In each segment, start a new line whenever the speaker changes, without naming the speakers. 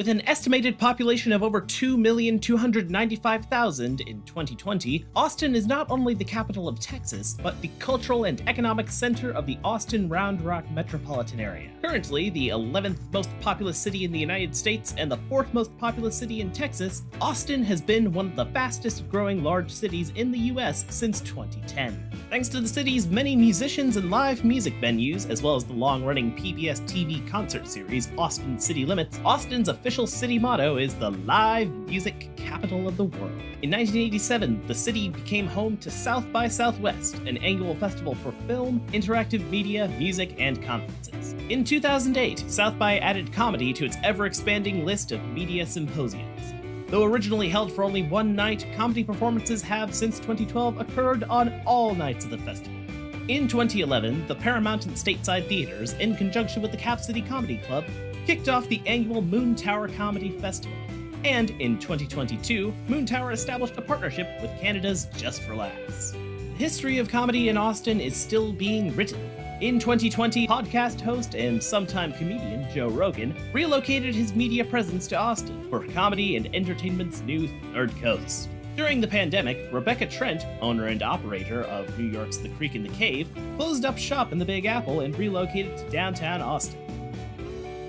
With an estimated population of over 2,295,000 in 2020, Austin is not only the capital of Texas, but the cultural and economic center of the Austin-Round Rock metropolitan area. Currently, the 11th most populous city in the United States and the 4th most populous city in Texas, Austin has been one of the fastest growing large cities in the US since 2010. Thanks to the city's many musicians and live music venues, as well as the long-running PBS TV concert series Austin City Limits, Austin's official city motto is the live music capital of the world. In 1987, the city became home to South by Southwest, an annual festival for film, interactive media, music, and conferences. In 2008, South by added comedy to its ever-expanding list of media symposiums. Though originally held for only one night, comedy performances have since 2012 occurred on all nights of the festival. In 2011, the Paramount and Stateside Theaters, in conjunction with the Cap City Comedy Club, kicked off the annual Moon Tower Comedy Festival. And in 2022, Moon Tower established a partnership with Canada's Just for Laughs. The history of comedy in Austin is still being written. In 2020, podcast host and sometime comedian Joe Rogan relocated his media presence to Austin for comedy and entertainment's new Third Coast. During the pandemic, Rebecca Trent, owner and operator of New York's The Creek and the Cave, closed up shop in the Big Apple and relocated to downtown Austin.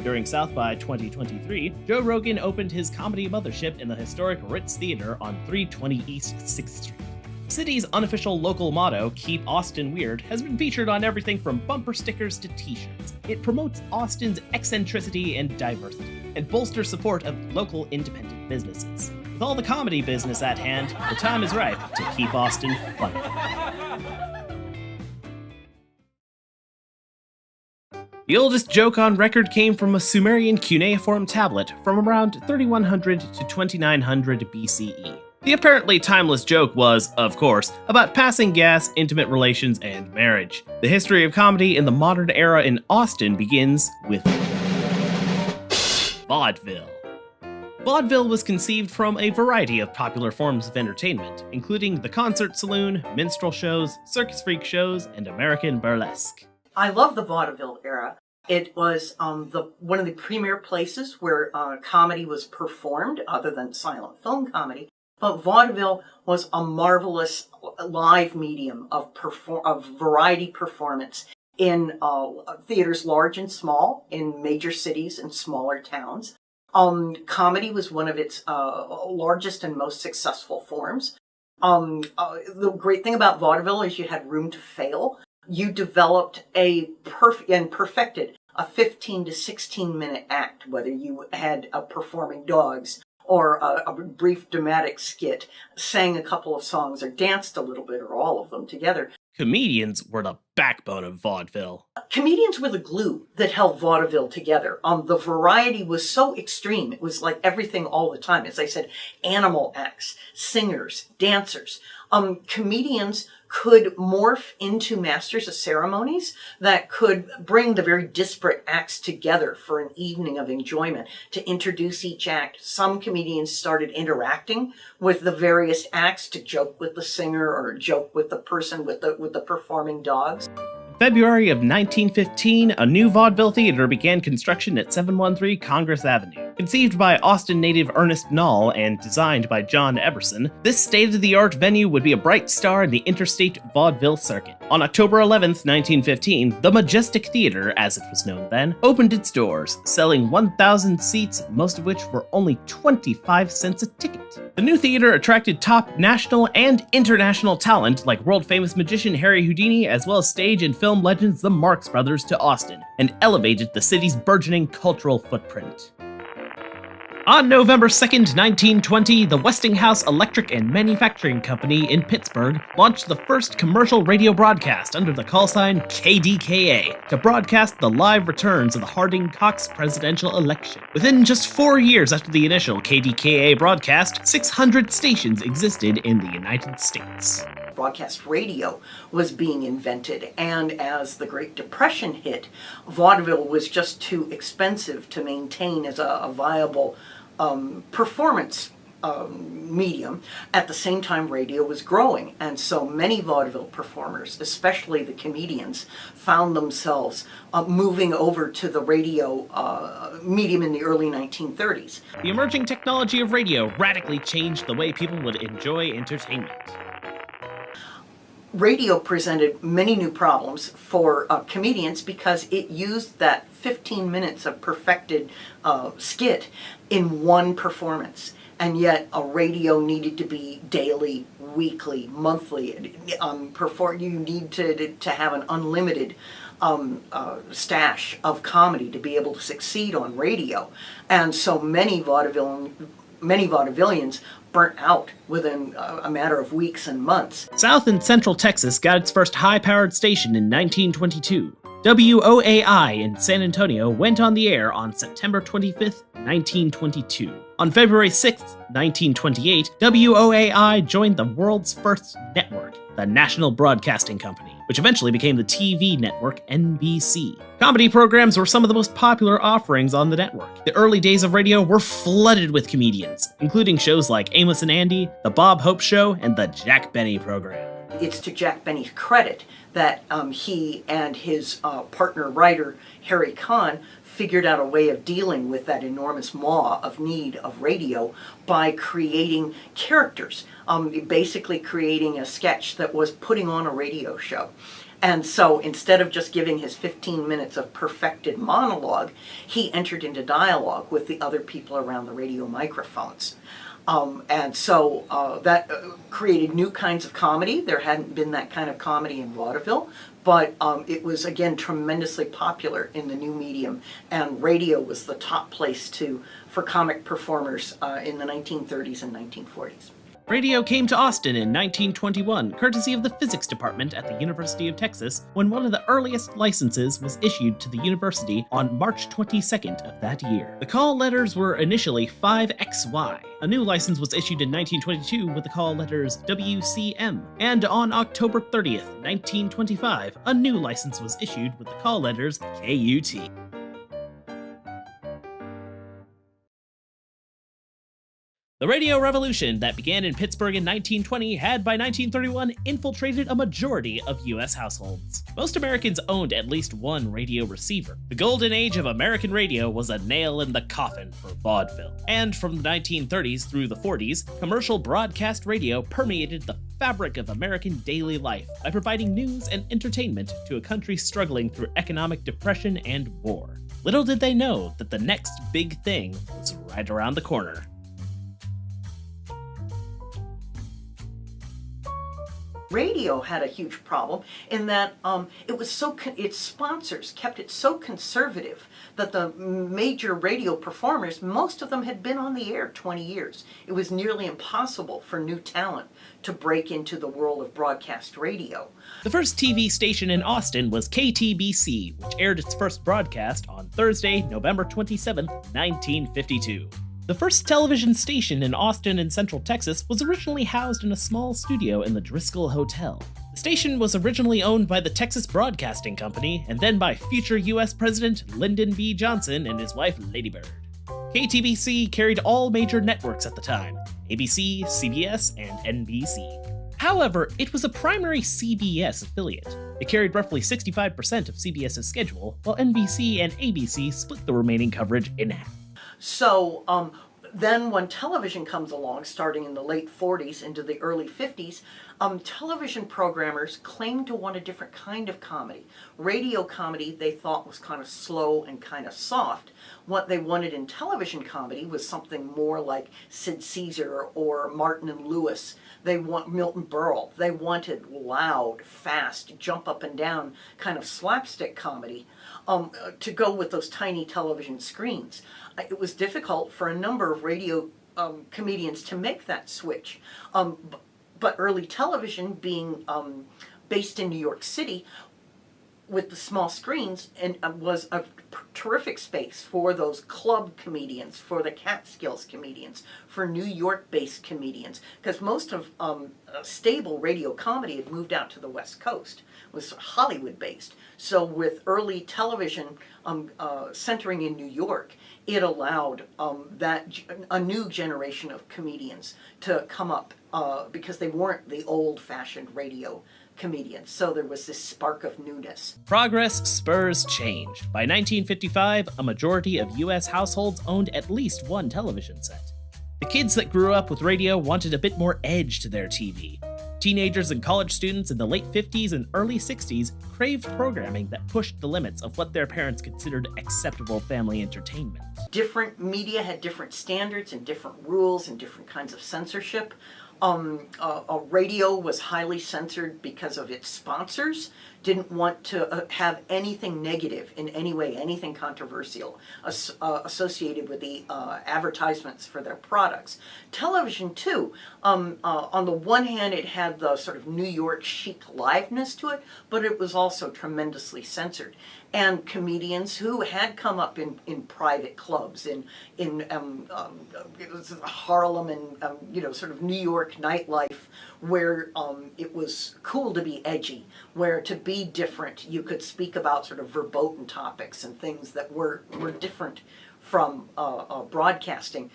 During South by 2023, Joe Rogan opened his comedy mothership in the historic Ritz Theater on 320 East 6th Street. The city's unofficial local motto, Keep Austin Weird, has been featured on everything from bumper stickers to t-shirts. It promotes Austin's eccentricity and diversity, and bolsters support of local independent businesses. With all the comedy business at hand, the time is ripe to keep Austin funny. The oldest joke on record came from a Sumerian cuneiform tablet from around 3100 to 2900 BCE. The apparently timeless joke was, of course, about passing gas, intimate relations, and marriage. The history of comedy in the modern era in Austin begins with vaudeville. Vaudeville was conceived from a variety of popular forms of entertainment, including the concert saloon, minstrel shows, circus freak shows, and American burlesque.
I love the vaudeville era. It was one of the premier places where comedy was performed, other than silent film comedy. But vaudeville was a marvelous live medium of variety performance in theaters large and small, in major cities and smaller towns. Comedy was one of its largest and most successful forms. The great thing about vaudeville is you had room to fail. You developed perfected a 15 to 16 minute act, whether you had performing dogs or a brief dramatic skit, sang a couple of songs, or danced a little bit, or all of them together.
Comedians were the backbone of vaudeville.
Comedians were the glue that held vaudeville together. The variety was so extreme. It was like everything all the time. As I said, animal acts, singers, dancers. Comedians could morph into masters of ceremonies that could bring the very disparate acts together for an evening of enjoyment to introduce each act. Some comedians started interacting with the various acts to joke with the singer or joke with the person with the performing dogs.
February of 1915, a new vaudeville theater began construction at 713 Congress Avenue. Conceived by Austin native Ernest Nall and designed by John Eberson, this state-of-the-art venue would be a bright star in the interstate vaudeville circuit. On October 11th, 1915, the Majestic Theater, as it was known then, opened its doors, selling 1,000 seats, most of which were only 25 cents a ticket. The new theater attracted top national and international talent like world-famous magician Harry Houdini, as well as stage and film legends the Marx Brothers, to Austin, and elevated the city's burgeoning cultural footprint. On November 2nd, 1920, the Westinghouse Electric and Manufacturing Company in Pittsburgh launched the first commercial radio broadcast under the call sign KDKA to broadcast the live returns of the Harding-Cox presidential election. Within just 4 years after the initial KDKA broadcast, 600 stations existed in the United States.
Broadcast radio was being invented, and as the Great Depression hit, vaudeville was just too expensive to maintain as a viable performance medium. At the same time, radio was growing, and so many vaudeville performers, especially the comedians, found themselves moving over to the radio medium in the early 1930s.
The emerging technology of radio radically changed the way people would enjoy entertainment.
Radio presented many new problems for comedians because it used that 15 minutes of perfected skit in one performance. And yet a radio needed to be daily, weekly, monthly. You need to have an unlimited stash of comedy to be able to succeed on radio. And so many vaudevillians burnt out within a matter of weeks and months.
South and Central Texas got its first high-powered station in 1922. WOAI in San Antonio went on the air on September 25th, 1922. On February 6th, 1928, WOAI joined the world's first network, the National Broadcasting Company, which eventually became the TV network NBC. Comedy programs were some of the most popular offerings on the network. The early days of radio were flooded with comedians, including shows like Amos and Andy, The Bob Hope Show, and The Jack Benny Program.
It's to Jack Benny's credit that he and his partner writer, Harry Kahn, figured out a way of dealing with that enormous maw of need of radio by creating characters, basically creating a sketch that was putting on a radio show. And so instead of just giving his 15 minutes of perfected monologue, he entered into dialogue with the other people around the radio microphones. And so that created new kinds of comedy. There hadn't been that kind of comedy in vaudeville, but it was, again, tremendously popular in the new medium, and radio was the top place for comic performers in the 1930s and 1940s.
Radio came to Austin in 1921, courtesy of the physics department at the University of Texas, when one of the earliest licenses was issued to the university on March 22nd of that year. The call letters were initially 5XY. A new license was issued in 1922 with the call letters WCM, and on October 30th, 1925, a new license was issued with the call letters KUT. The radio revolution that began in Pittsburgh in 1920 had by 1931 infiltrated a majority of U.S. households. Most Americans owned at least one radio receiver. The golden age of American radio was a nail in the coffin for vaudeville. And from the 1930s through the 40s, commercial broadcast radio permeated the fabric of American daily life by providing news and entertainment to a country struggling through economic depression and war. Little did they know that the next big thing was right around the corner.
Radio had a huge problem in that its sponsors kept it so conservative that the major radio performers, most of them had been on the air 20 years. It was nearly impossible for new talent to break into the world of broadcast radio.
The first TV station in Austin was KTBC, which aired its first broadcast on Thursday, November 27, 1952. The first television station in Austin and Central Texas was originally housed in a small studio in the Driscoll Hotel. The station was originally owned by the Texas Broadcasting Company and then by future U.S. President Lyndon B. Johnson and his wife Lady Bird. KTBC carried all major networks at the time: ABC, CBS, and NBC. However, it was a primary CBS affiliate. It carried roughly 65% of CBS's schedule, while NBC and ABC split the remaining coverage in half.
So then when television comes along, starting in the late 40s into the early 50s, television programmers claimed to want a different kind of comedy. Radio comedy they thought was kind of slow and kind of soft. What they wanted in television comedy was something more like Sid Caesar or Martin and Lewis. They want Milton Berle. They wanted loud, fast, jump up and down kind of slapstick comedy to go with those tiny television screens. It was difficult for a number of radio comedians to make that switch. But early television, being based in New York City with the small screens, and was a terrific space for those club comedians, for the Catskills comedians, for New York-based comedians, because most of stable radio comedy had moved out to the West Coast, was Hollywood-based. So with early television centering in New York, it allowed a new generation of comedians to come up because they weren't the old-fashioned radio comedians. So there was this spark of newness.
Progress spurs change. By 1955, a majority of U.S. households owned at least one television set. The kids that grew up with radio wanted a bit more edge to their TV. Teenagers and college students in the late 50s and early 60s craved programming that pushed the limits of what their parents considered acceptable family entertainment.
Different media had different standards and different rules and different kinds of censorship. Radio was highly censored because of its sponsors, didn't want to have anything negative in any way, anything controversial associated with the advertisements for their products. Television, too, on the one hand, it had the sort of New York chic liveness to it, but it was also tremendously censored. And comedians who had come up in private clubs, in Harlem and sort of New York nightlife, where it was cool to be edgy, where to be different, you could speak about sort of verboten topics and things that were different from broadcasting.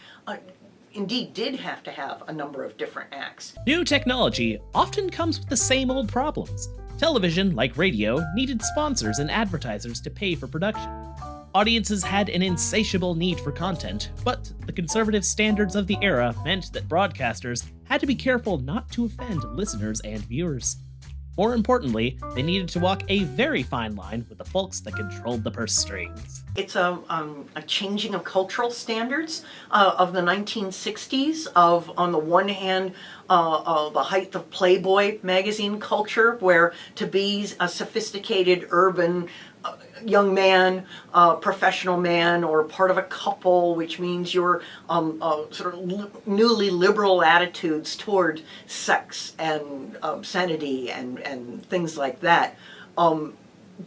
Indeed did have to have a number of different acts.
New technology often comes with the same old problems. Television, like radio, needed sponsors and advertisers to pay for production. Audiences had an insatiable need for content, but the conservative standards of the era meant that broadcasters had to be careful not to offend listeners and viewers. More importantly, they needed to walk a very fine line with the folks that controlled the purse strings.
It's a changing of cultural standards of the 1960s, of, on the one hand, the height of Playboy magazine culture, where to be a sophisticated urban young man, professional man, or part of a couple, which means your sort of newly liberal attitudes toward sex and obscenity and things like that,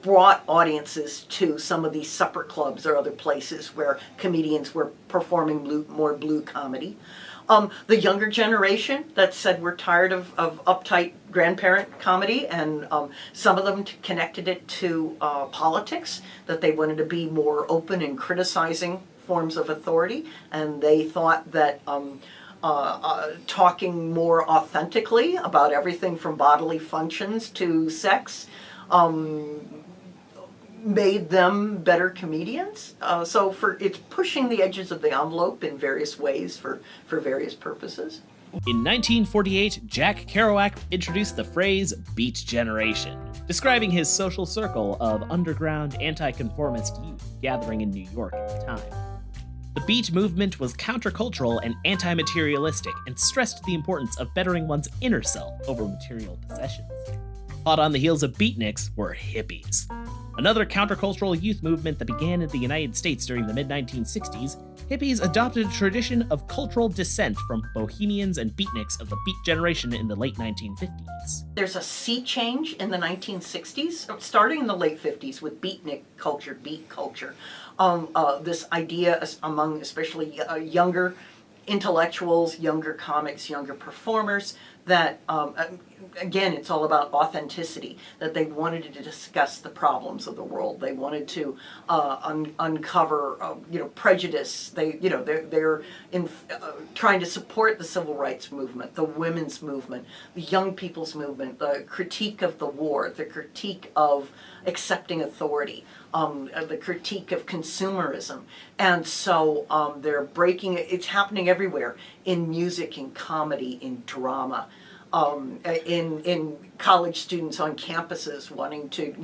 brought audiences to some of these supper clubs or other places where comedians were performing more blue comedy. The younger generation that said we're tired of uptight grandparent comedy, and some of them connected it to politics, that they wanted to be more open in criticizing forms of authority, and they thought that talking more authentically about everything from bodily functions to sex made them better comedians. So it's pushing the edges of the envelope in various ways for various purposes.
In 1948, Jack Kerouac introduced the phrase Beat Generation, describing his social circle of underground anti-conformist youth gathering in New York at the time. The Beat movement was countercultural and anti-materialistic and stressed the importance of bettering one's inner self over material possessions. Hot on the heels of beatniks were hippies. Another countercultural youth movement that began in the United States during the mid-1960s, hippies adopted a tradition of cultural descent from bohemians and beatniks of the Beat generation in the late 1950s.
There's a sea change in the 1960s, starting in the late 50s with beatnik culture, beat culture. This idea among especially younger intellectuals, younger comics, younger performers, that again, it's all about authenticity, that they wanted to discuss the problems of the world. They wanted to uncover, prejudice. They're trying to support the civil rights movement, the women's movement, the young people's movement, the critique of the war, the critique of accepting authority, the critique of consumerism. And so they're breaking it. It's happening everywhere, in music, in comedy, in drama. In college students on campuses wanting to,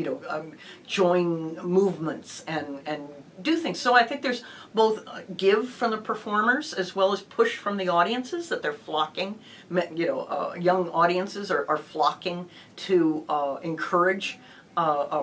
join movements and do things. So I think there's both give from the performers as well as push from the audiences, that they're flocking. Young audiences are flocking to encourage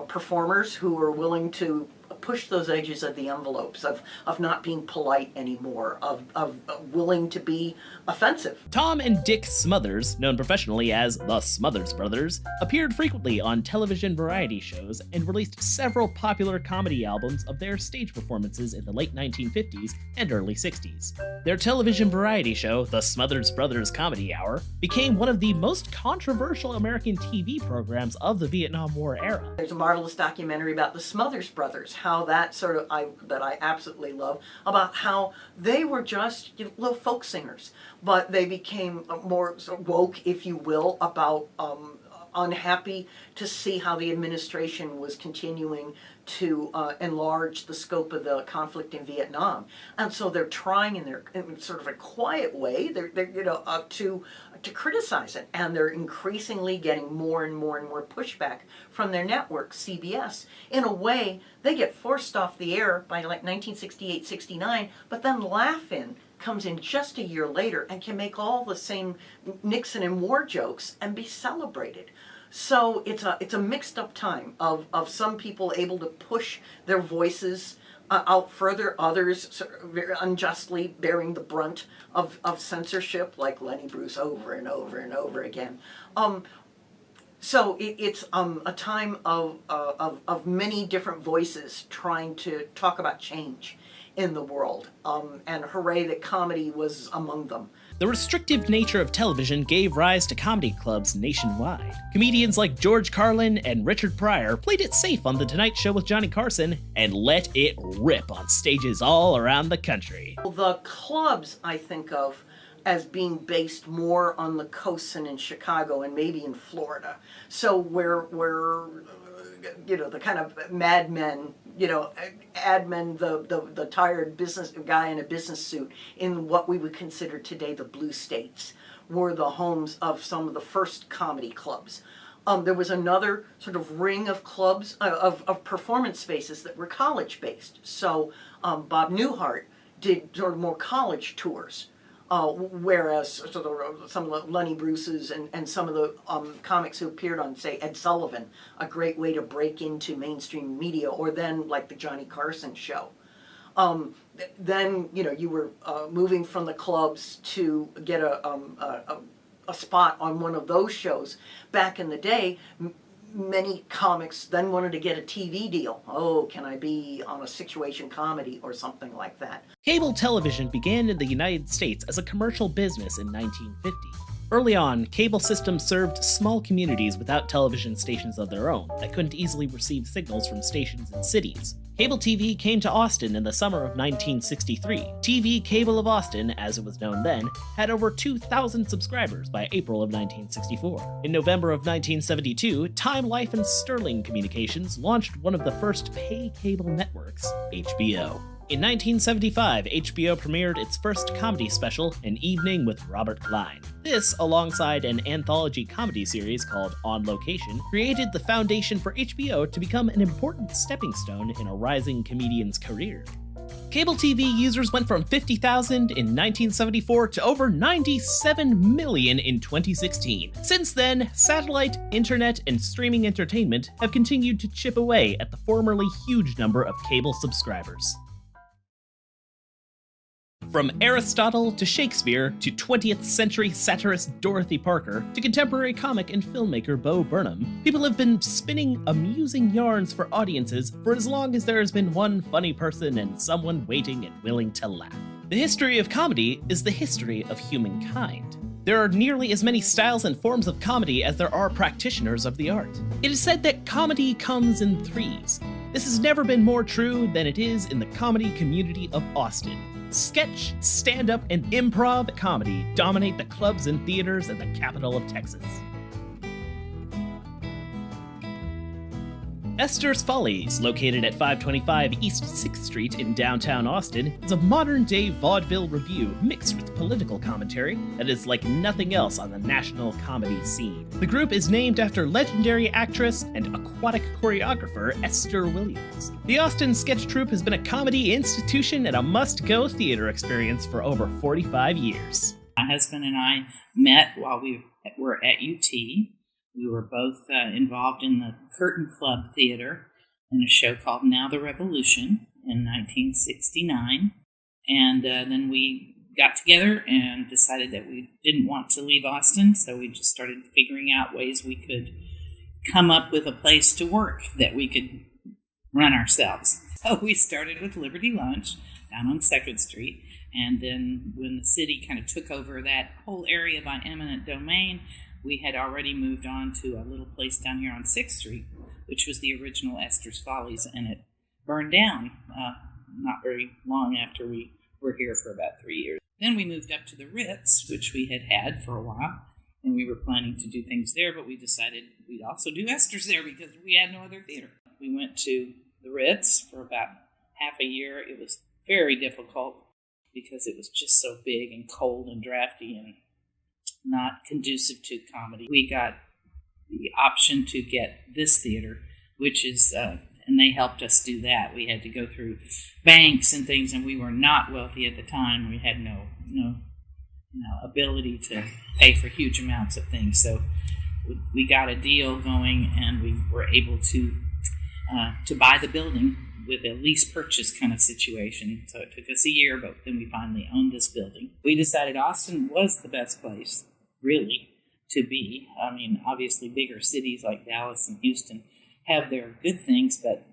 performers who are willing to push those edges of the envelopes of not being polite anymore, of willing to be offensive.
Tom and Dick Smothers, known professionally as the Smothers Brothers, appeared frequently on television variety shows and released several popular comedy albums of their stage performances in the late 1950s and early 60s. Their television variety show, The Smothers Brothers Comedy Hour, became one of the most controversial American TV programs of the Vietnam War era.
There's a marvelous documentary about the Smothers Brothers, how that that I absolutely love, about how they were just little folk singers, but they became more sort of woke, if you will, about unhappy to see how the administration was continuing to enlarge the scope of the conflict in Vietnam, and so they're trying in sort of a quiet way, they're to criticize it, and they're increasingly getting more and more and more pushback from their network, CBS. In a way, they get forced off the air by like 1968-69, but then Laugh-In comes in just a year later and can make all the same Nixon and war jokes and be celebrated. So it's a mixed up time of some people able to push their voices out further, others very unjustly bearing the brunt of censorship, like Lenny Bruce over and over and over again. So it's a time of many different voices trying to talk about change in the world, and hooray that comedy was among them.
The restrictive nature of television gave rise to comedy clubs nationwide. Comedians like George Carlin and Richard Pryor played it safe on The Tonight Show with Johnny Carson and let it rip on stages all around the country.
The clubs I think of as being based more on the coasts and in Chicago and maybe in Florida. So where the kind of madmen, admin, the tired business guy in a business suit in what we would consider today the blue states, were the homes of some of the first comedy clubs. There was another sort of ring of clubs, of performance spaces that were college-based. So Bob Newhart did sort of more college tours. Whereas sort of some of the Lenny Bruce's and some of the comics who appeared on, say, Ed Sullivan, a great way to break into mainstream media, or then like the Johnny Carson show. Then you were moving from the clubs to get a spot on one of those shows. Back in the day, many comics then wanted to get a TV deal. Oh, can I be on a situation comedy or something like that?
Cable television began in the United States as a commercial business in 1950. Early on, cable systems served small communities without television stations of their own that couldn't easily receive signals from stations in cities. Cable TV came to Austin in the summer of 1963. TV Cable of Austin, as it was known then, had over 2,000 subscribers by April of 1964. In November of 1972, Time Life and Sterling Communications launched one of the first pay cable networks, HBO. In 1975, HBO premiered its first comedy special, An Evening with Robert Klein. This, alongside an anthology comedy series called On Location, created the foundation for HBO to become an important stepping stone in a rising comedian's career. Cable TV users went from 50,000 in 1974 to over 97 million in 2016. Since then, satellite, internet, and streaming entertainment have continued to chip away at the formerly huge number of cable subscribers. From Aristotle to Shakespeare to 20th century satirist Dorothy Parker to contemporary comic and filmmaker Bo Burnham, people have been spinning amusing yarns for audiences for as long as there has been one funny person and someone waiting and willing to laugh. The history of comedy is the history of humankind. There are nearly as many styles and forms of comedy as there are practitioners of the art. It is said that comedy comes in threes. This has never been more true than it is in the comedy community of Austin. Sketch, stand-up, and improv comedy dominate the clubs and theaters in the capital of Texas. Esther's Follies, located at 525 East 6th Street in downtown Austin, is a modern-day vaudeville revue mixed with political commentary that is like nothing else on the national comedy scene. The group is named after legendary actress and aquatic choreographer Esther Williams. The Austin Sketch Troupe has been a comedy institution and a must-go theater experience for over 45 years.
My husband and I met while we were at UT. We were both involved in the Curtain Club Theater, in a show called Now the Revolution in 1969. And then we got together and decided that we didn't want to leave Austin, so we just started figuring out ways we could come up with a place to work that we could run ourselves. So we started with Liberty Lunch down on 2nd Street, and then when the city kind of took over that whole area by eminent domain, we had already moved on to a little place down here on 6th Street, which was the original Esther's Follies, and it burned down not very long after we were here for about 3 years. Then we moved up to the Ritz, which we had for a while, and we were planning to do things there, but we decided we'd also do Esther's there because we had no other theater. We went to the Ritz for about half a year. It was very difficult because it was just so big and cold and drafty and not conducive to comedy. We got the option to get this theater, which is, and they helped us do that. We had to go through banks and things, and we were not wealthy at the time. We had no ability to pay for huge amounts of things. So we got a deal going, and we were able to buy the building with a lease purchase kind of situation. So it took us a year, but then we finally owned this building. We decided Austin was the best place, really, to be. I mean, obviously bigger cities like Dallas and Houston have their good things, but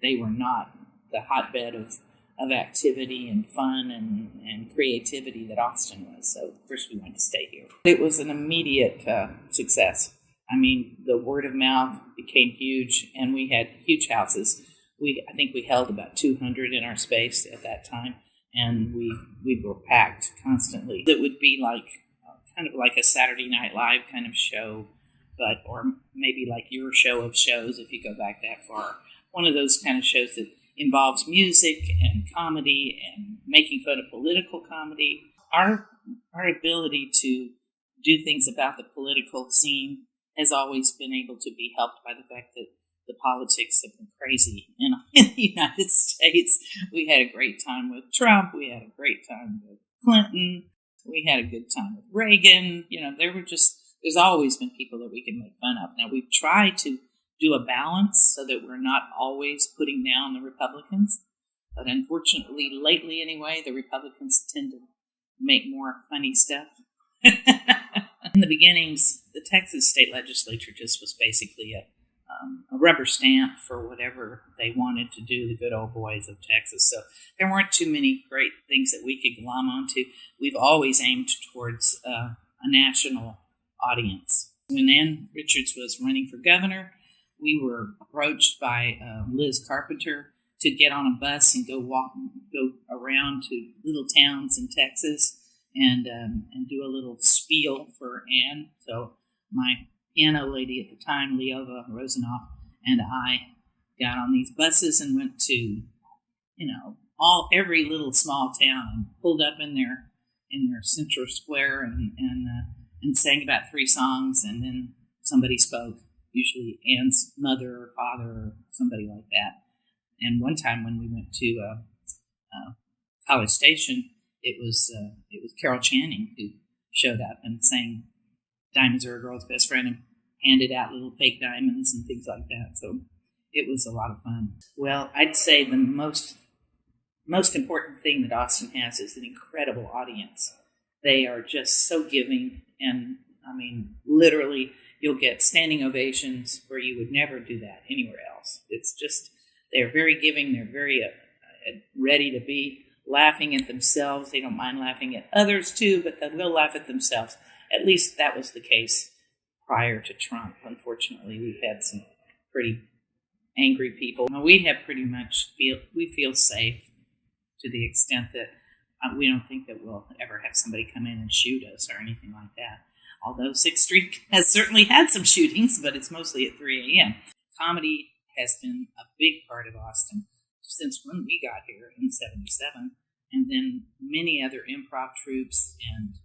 they were not the hotbed of activity and fun and creativity that Austin was. So first we wanted to stay here. It was an immediate success. I mean, the word of mouth became huge, and we had huge houses. I think we held about 200 in our space at that time, and we were packed constantly. It would be like kind of like a Saturday Night Live kind of show, or maybe like your show of shows if you go back that far. One of those kind of shows that involves music and comedy and making fun of political comedy. Our ability to do things about the political scene has always been able to be helped by the fact that the politics have been crazy in the United States. We had a great time with Trump. We had a great time with Clinton. We had a good time with Reagan. There's always been people that we can make fun of. Now, we've tried to do a balance so that we're not always putting down the Republicans. But unfortunately, lately anyway, the Republicans tend to make more funny stuff. In the beginnings, the Texas state legislature just was basically a rubber stamp for whatever they wanted to do, the good old boys of Texas. So there weren't too many great things that we could glom onto. We've always aimed towards a national audience. When Ann Richards was running for governor, we were approached by Liz Carpenter to get on a bus and go around to little towns in Texas and do a little spiel for Ann. So my piano lady at the time, Leova Rosenoff, and I got on these buses and went to, every little small town and pulled up in their central square and sang about 3 songs, and then somebody spoke, usually Ann's mother or father or somebody like that. And one time when we went to College Station, it was Carol Channing who showed up and sang "Diamonds Are a Girl's Best Friend" and handed out little fake diamonds and things like that. So it was a lot of fun. Well, I'd say the most important thing that Austin has is an incredible audience. They are just so giving, and I mean, literally, you'll get standing ovations where you would never do that anywhere else. It's just, they're very giving. They're very ready to be laughing at themselves. They don't mind laughing at others too, but they will laugh at themselves. At least that was the case prior to Trump. Unfortunately, we've had some pretty angry people. We have pretty much we feel safe to the extent that we don't think that we'll ever have somebody come in and shoot us or anything like that. Although 6th Street has certainly had some shootings, but it's mostly at 3 a.m. Comedy has been a big part of Austin since when we got here in '77, and then many other improv troupes and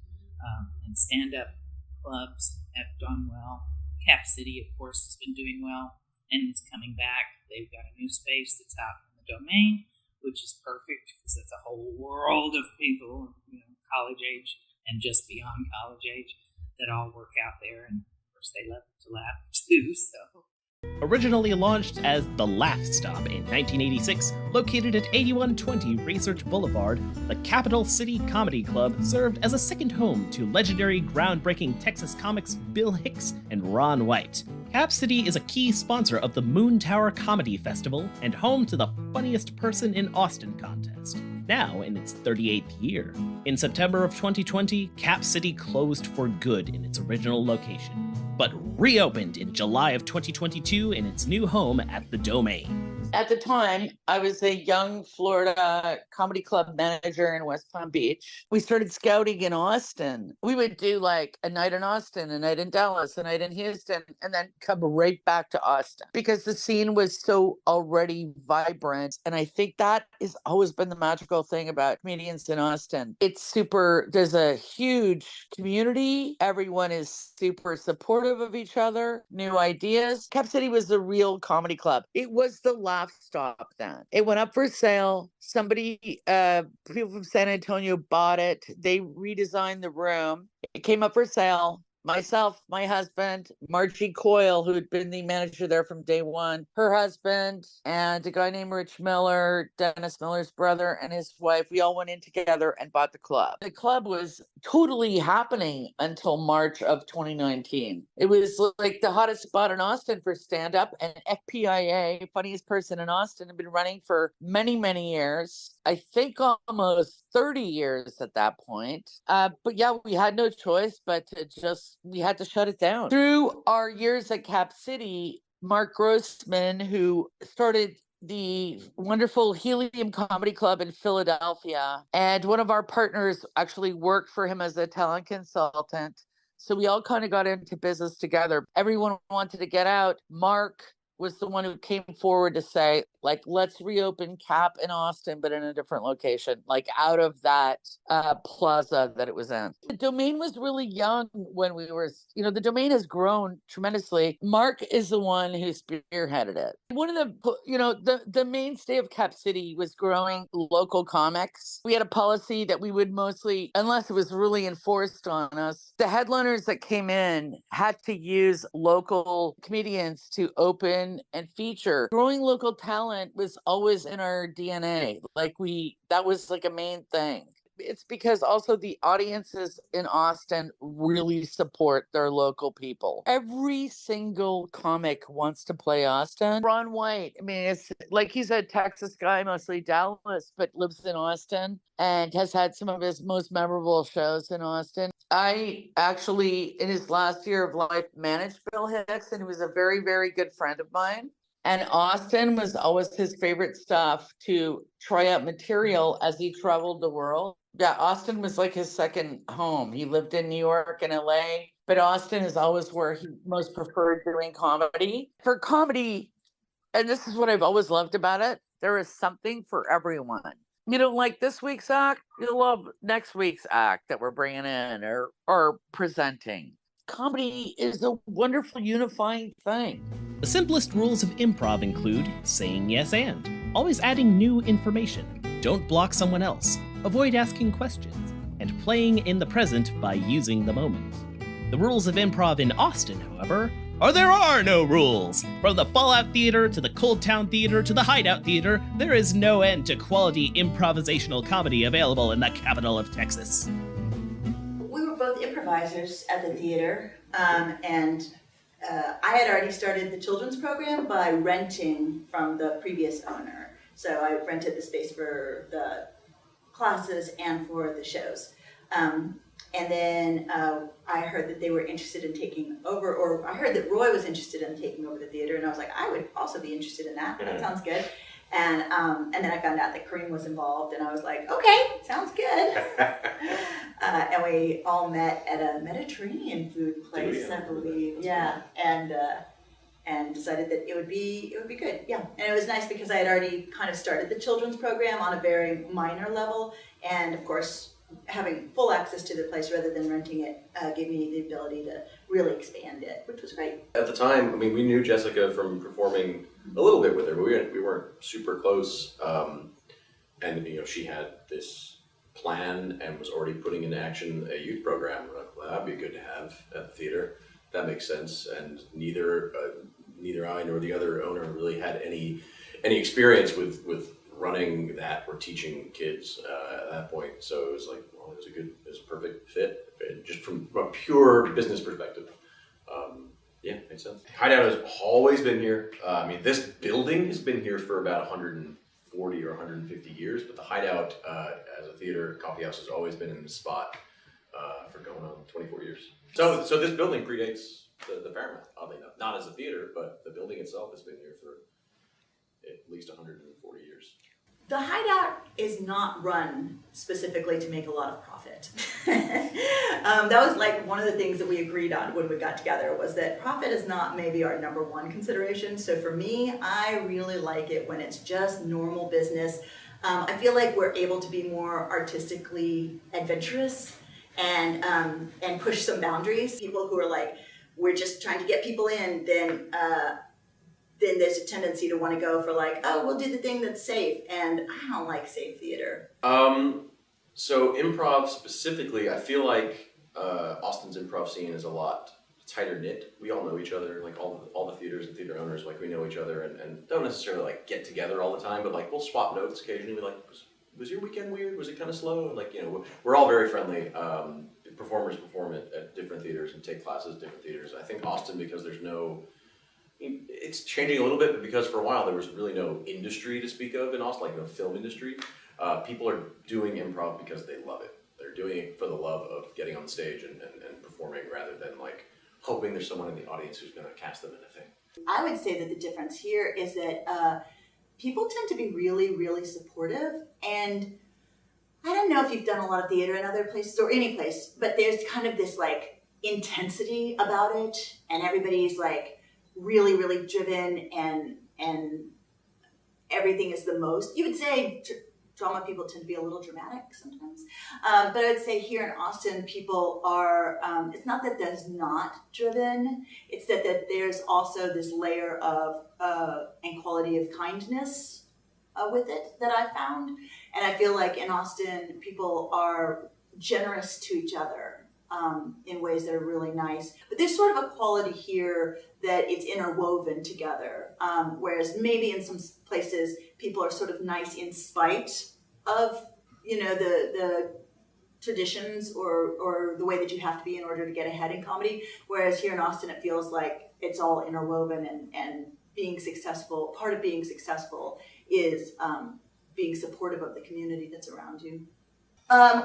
stand-up clubs have done well. Cap City, of course, has been doing well, and it's coming back. They've got a new space that's out in the Domain, which is perfect because it's a whole world of people, college age and just beyond college age, that all work out there, and of course they love to laugh too. So
Originally launched as The Laugh Stop in 1986, located at 8120 Research Boulevard, the Capital City Comedy Club served as a second home to legendary groundbreaking Texas comics Bill Hicks and Ron White. Cap City is a key sponsor of the Moon Tower Comedy Festival and home to the Funniest Person in Austin contest, now in its 38th year. In September of 2020, Cap City closed for good in its original location, but reopened in July of 2022 in its new home at the Domain.
At the time, I was a young Florida comedy club manager in West Palm Beach. We started scouting in Austin. We would do like a night in Austin, a night in Dallas, a night in Houston, and then come right back to Austin because the scene was so already vibrant. And I think that has always been the magical thing about comedians in Austin. There's a huge community. Everyone is super supportive of each other, new ideas. Cap City was the real comedy club. It was the Laugh Stop then. It went up for sale. People from San Antonio bought it. They redesigned the room. It came up for sale. Myself, my husband, Margie Coyle, who had been the manager there from day one, her husband, and a guy named Rich Miller, Dennis Miller's brother, and his wife, we all went in together and bought the club. The club was totally happening until March of 2019. It was like the hottest spot in Austin for stand-up, and FPIA, Funniest Person in Austin, had been running for many, many years. I think almost 30 years at that point. But yeah, we had no choice but to we had to shut it down. Through our years at Cap City, Mark Grossman, who started the wonderful Helium Comedy Club in Philadelphia, and one of our partners actually worked for him as a talent consultant. So we all kind of got into business together. Everyone wanted to get out. Mark was the one who came forward to say, like, let's reopen Cap in Austin, but in a different location, like out of that plaza that it was in. The Domain was really young when we were, the Domain has grown tremendously. Mark is the one who spearheaded it. One of the mainstay of Cap City was growing local comics. We had a policy that we would mostly, unless it was really enforced on us, the headliners that came in had to use local comedians to open and feature. Growing local talent was always in our DNA. That was like a main thing. It's because also the audiences in Austin really support their local people. Every single comic wants to play Austin. Ron White, it's like he's a Texas guy, mostly Dallas, but lives in Austin and has had some of his most memorable shows in Austin. I actually, in his last year of life, managed Bill Hicks, and he was a very, very good friend of mine. And Austin was always his favorite stuff to try out material as he traveled the world. Yeah, Austin was like his second home. He lived in New York and LA, but Austin is always where he most preferred doing comedy. For comedy, and this is what I've always loved about it, there is something for everyone. You don't like this week's act, you'll love next week's act that we're bringing in or presenting. Comedy is a wonderful unifying thing.
The simplest rules of improv include saying yes and, always adding new information, don't block someone else, avoid asking questions, and playing in the present by using the moment. The rules of improv in Austin, however, there are no rules! From the Fallout Theatre to the Cold Town Theatre to the Hideout Theatre, there is no end to quality improvisational comedy available in the capital of Texas.
We were both improvisers at the theater, and I had already started the children's program by renting from the previous owner. So I rented the space for the classes and for the shows. And then I heard that they were interested in taking over, or I heard that Roy was interested in taking over the theater, and I was like, I would also be interested in that. That sounds good. And then I found out that Kareem was involved, and I was like, okay, sounds good. And we all met at a Mediterranean food place, I believe. Yeah, and decided that it would be good. Yeah, and it was nice because I had already kind of started the children's program on a very minor level, and of course, having full access to the place rather than renting it gave me the ability to really expand it, which was great.
At the time, we knew Jessica from performing a little bit with her, but we weren't super close. And she had this plan and was already putting into action a youth program. We're like, well, that'd be good to have at the theater. That makes sense. And neither neither I nor the other owner really had any experience with running that or teaching kids at that point. So it was like, well, it was a perfect fit, just from a pure business perspective. Yeah, makes sense. Hideout has always been here. I mean, this building has been here for about 140 or 150 years, but the Hideout as a theater, coffee house has always been in this spot for going on 24 years. So this building predates the Paramount, oddly enough. Not as a theater, but the building itself has been here for at least 140 years.
The Hideout is not run specifically to make a lot of profit. That was like one of the things that we agreed on when we got together, was that profit is not maybe our number one consideration. So for me, I really like it when it's just normal business. I feel like we're able to be more artistically adventurous and push some boundaries. People who are like, we're just trying to get people in, then there's a tendency to want to go for like, oh, we'll do the thing that's safe, and I don't like safe theater.
So improv specifically, I feel like Austin's improv scene is a lot tighter knit. We all know each other, like all the theaters and theater owners, like we know each other and don't necessarily like get together all the time, but like we'll swap notes occasionally. Like, was your weekend weird? Was it kind of slow? And like, you know, we're all very friendly. Performers perform at different theaters and take classes at different theaters. I think Austin, because there's no, it's changing a little bit, but because for a while there was really no industry to speak of in Austin, like no film industry, people are doing improv because they love it. They're doing it for the love of getting on stage and performing, rather than like hoping there's someone in the audience who's going to cast them in a thing.
I would say that the difference here is that people tend to be really, really supportive, and I don't know if you've done a lot of theater in other places or any place, but there's kind of this like intensity about it, and everybody's like really, really driven, and everything is the most. You would say drama people tend to be a little dramatic sometimes, but I would say here in Austin, people are. It's not that there's not driven; it's that there's also this layer of and quality of kindness with it that I found, and I feel like in Austin, people are generous to each other. In ways that are really nice. But there's sort of a quality here that it's interwoven together. Whereas maybe in some places, people are sort of nice in spite of, you know, the traditions or the way that you have to be in order to get ahead in comedy. Whereas here in Austin, it feels like it's all interwoven, and being successful, part of being successful is being supportive of the community that's around you.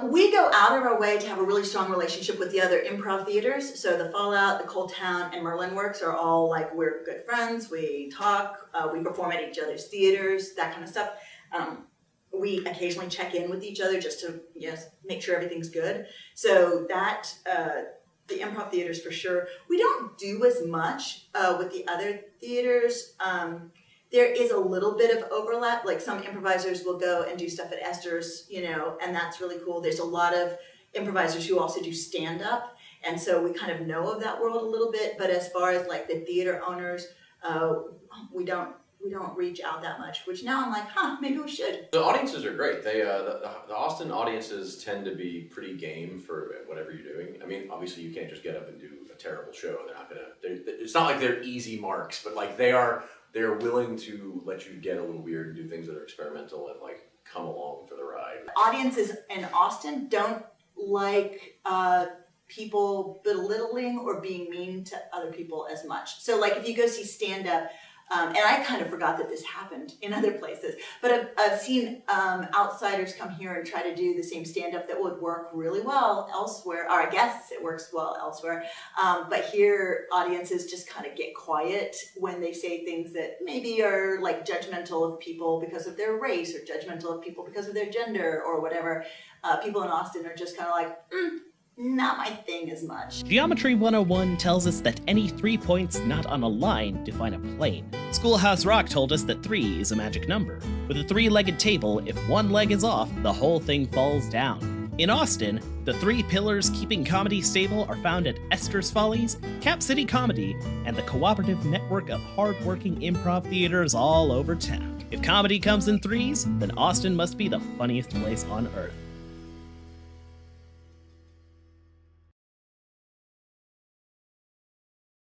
We go out of our way to have a really strong relationship with the other improv theaters. So the Fallout, the Cold Town, and Merlin Works are all like, we're good friends. We talk, we perform at each other's theaters, that kind of stuff. We occasionally check in with each other just to make sure everything's good. So that, the improv theaters for sure. We don't do as much with the other theaters. There is a little bit of overlap. Like some improvisers will go and do stuff at Esther's, you know, and that's really cool. There's a lot of improvisers who also do stand-up, and so we kind of know of that world a little bit. But as far as like the theater owners, we don't reach out that much. Which now I'm like, maybe we should.
The audiences are great. They the Austin audiences tend to be pretty game for whatever you're doing. I mean, obviously you can't just get up and do a terrible show. They're not gonna. It's not like they're easy marks, but like they're willing to let you get a little weird and do things that are experimental and like come along for the ride.
Audiences in Austin don't like people belittling or being mean to other people as much. So like if you go see stand-up, and I kind of forgot that this happened in other places, but I've seen outsiders come here and try to do the same stand-up that would work really well elsewhere, or I guess it works well elsewhere, but here audiences just kind of get quiet when they say things that maybe are like judgmental of people because of their race, or judgmental of people because of their gender or whatever. People in Austin are just kind of like, not my thing as much.
Geometry 101 tells us that any 3 points not on a line define a plane. Schoolhouse Rock told us that 3 is a magic number. With a 3-legged table, if one leg is off, the whole thing falls down. In Austin, the 3 pillars keeping comedy stable are found at Esther's Follies, Cap City Comedy, and the cooperative network of hard-working improv theaters all over town. If comedy comes in threes, then Austin must be the funniest place on earth.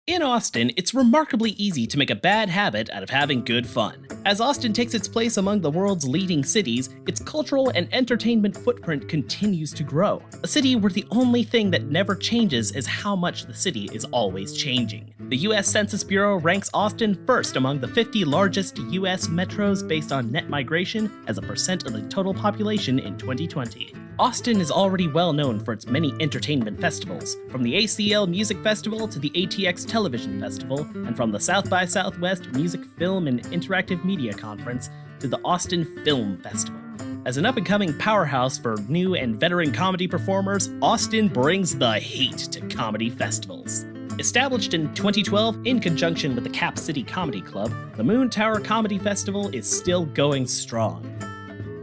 In Austin, it's remarkably easy to make a bad habit out of having good fun. As Austin takes its place among the world's leading cities, its cultural and entertainment footprint continues to grow. A city where the only thing that never changes is how much the city is always changing. The US Census Bureau ranks Austin first among the 50 largest US metros based on net migration as a percent of the total population in 2020. Austin is already well known for its many entertainment festivals, from the ACL Music Festival to the ATX Television Festival, and from the South by Southwest Music, Film, and Interactive Media Conference to the Austin Film Festival. As an up-and-coming powerhouse for new and veteran comedy performers, Austin brings the heat to comedy festivals. Established in 2012 in conjunction with the Cap City Comedy Club, the Moon Tower Comedy Festival is still going strong.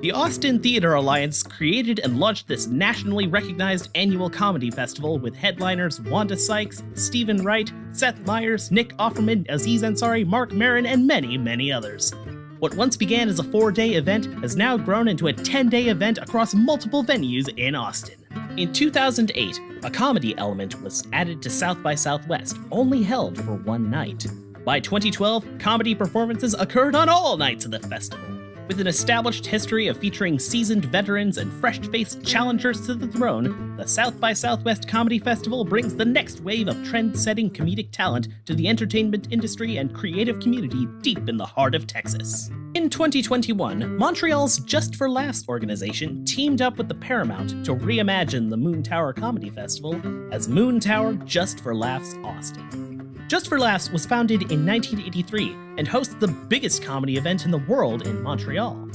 The Austin Theater Alliance created and launched this nationally recognized annual comedy festival with headliners Wanda Sykes, Stephen Wright, Seth Meyers, Nick Offerman, Aziz Ansari, Mark Maron, and many, many others. What once began as a 4-day event has now grown into a 10-day event across multiple venues in Austin. In 2008, a comedy element was added to South by Southwest, only held for one night. By 2012, comedy performances occurred on all nights of the festival. With an established history of featuring seasoned veterans and fresh-faced challengers to the throne, the South by Southwest Comedy Festival brings the next wave of trend-setting comedic talent to the entertainment industry and creative community deep in the heart of Texas. In 2021, Montreal's Just for Laughs organization teamed up with the Paramount to reimagine the Moon Tower Comedy Festival as Moon Tower Just for Laughs Austin. Just for Laughs was founded in 1983 and hosts the biggest comedy event in the world in Montreal.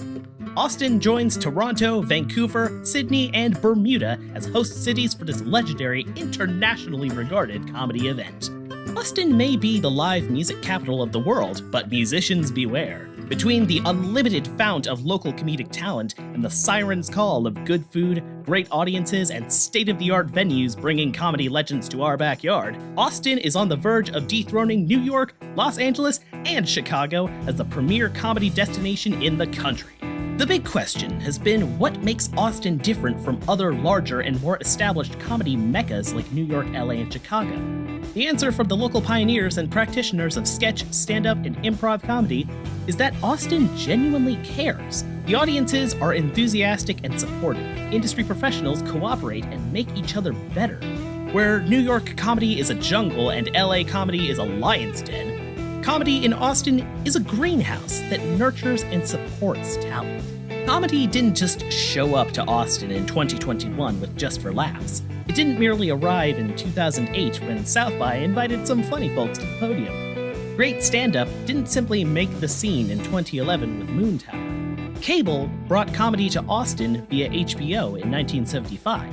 Austin joins Toronto, Vancouver, Sydney, and Bermuda as host cities for this legendary, internationally regarded comedy event. Austin may be the live music capital of the world, but musicians beware. Between the unlimited fount of local comedic talent and the siren's call of good food, great audiences, and state-of-the-art venues bringing comedy legends to our backyard, Austin is on the verge of dethroning New York, Los Angeles, and Chicago as the premier comedy destination in the country. The big question has been what makes Austin different from other larger and more established comedy meccas like New York, LA, and Chicago. The answer from the local pioneers and practitioners of sketch, stand-up, and improv comedy is that Austin genuinely cares. The audiences are enthusiastic and supportive. Industry professionals cooperate and make each other better. Where New York comedy is a jungle and LA comedy is a lion's den, comedy in Austin is a greenhouse that nurtures and supports talent. Comedy didn't just show up to Austin in 2021 with Just for Laughs. It didn't merely arrive in 2008 when South by invited some funny folks to the podium. Great stand-up didn't simply make the scene in 2011 with Moon Tower. Cable brought comedy to Austin via HBO in 1975.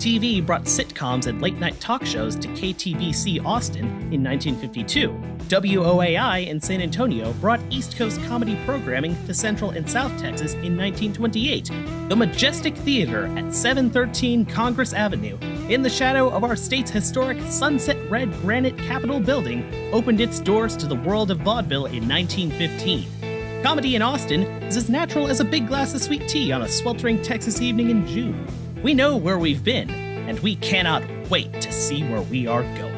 TV brought sitcoms and late-night talk shows to KTVC Austin in 1952. WOAI in San Antonio brought East Coast comedy programming to Central and South Texas in 1928. The Majestic Theater at 713 Congress Avenue, in the shadow of our state's historic sunset red granite Capitol building, opened its doors to the world of vaudeville in 1915. Comedy in Austin is as natural as a big glass of sweet tea on a sweltering Texas evening in June. We know where we've been, and we cannot wait to see where we are going.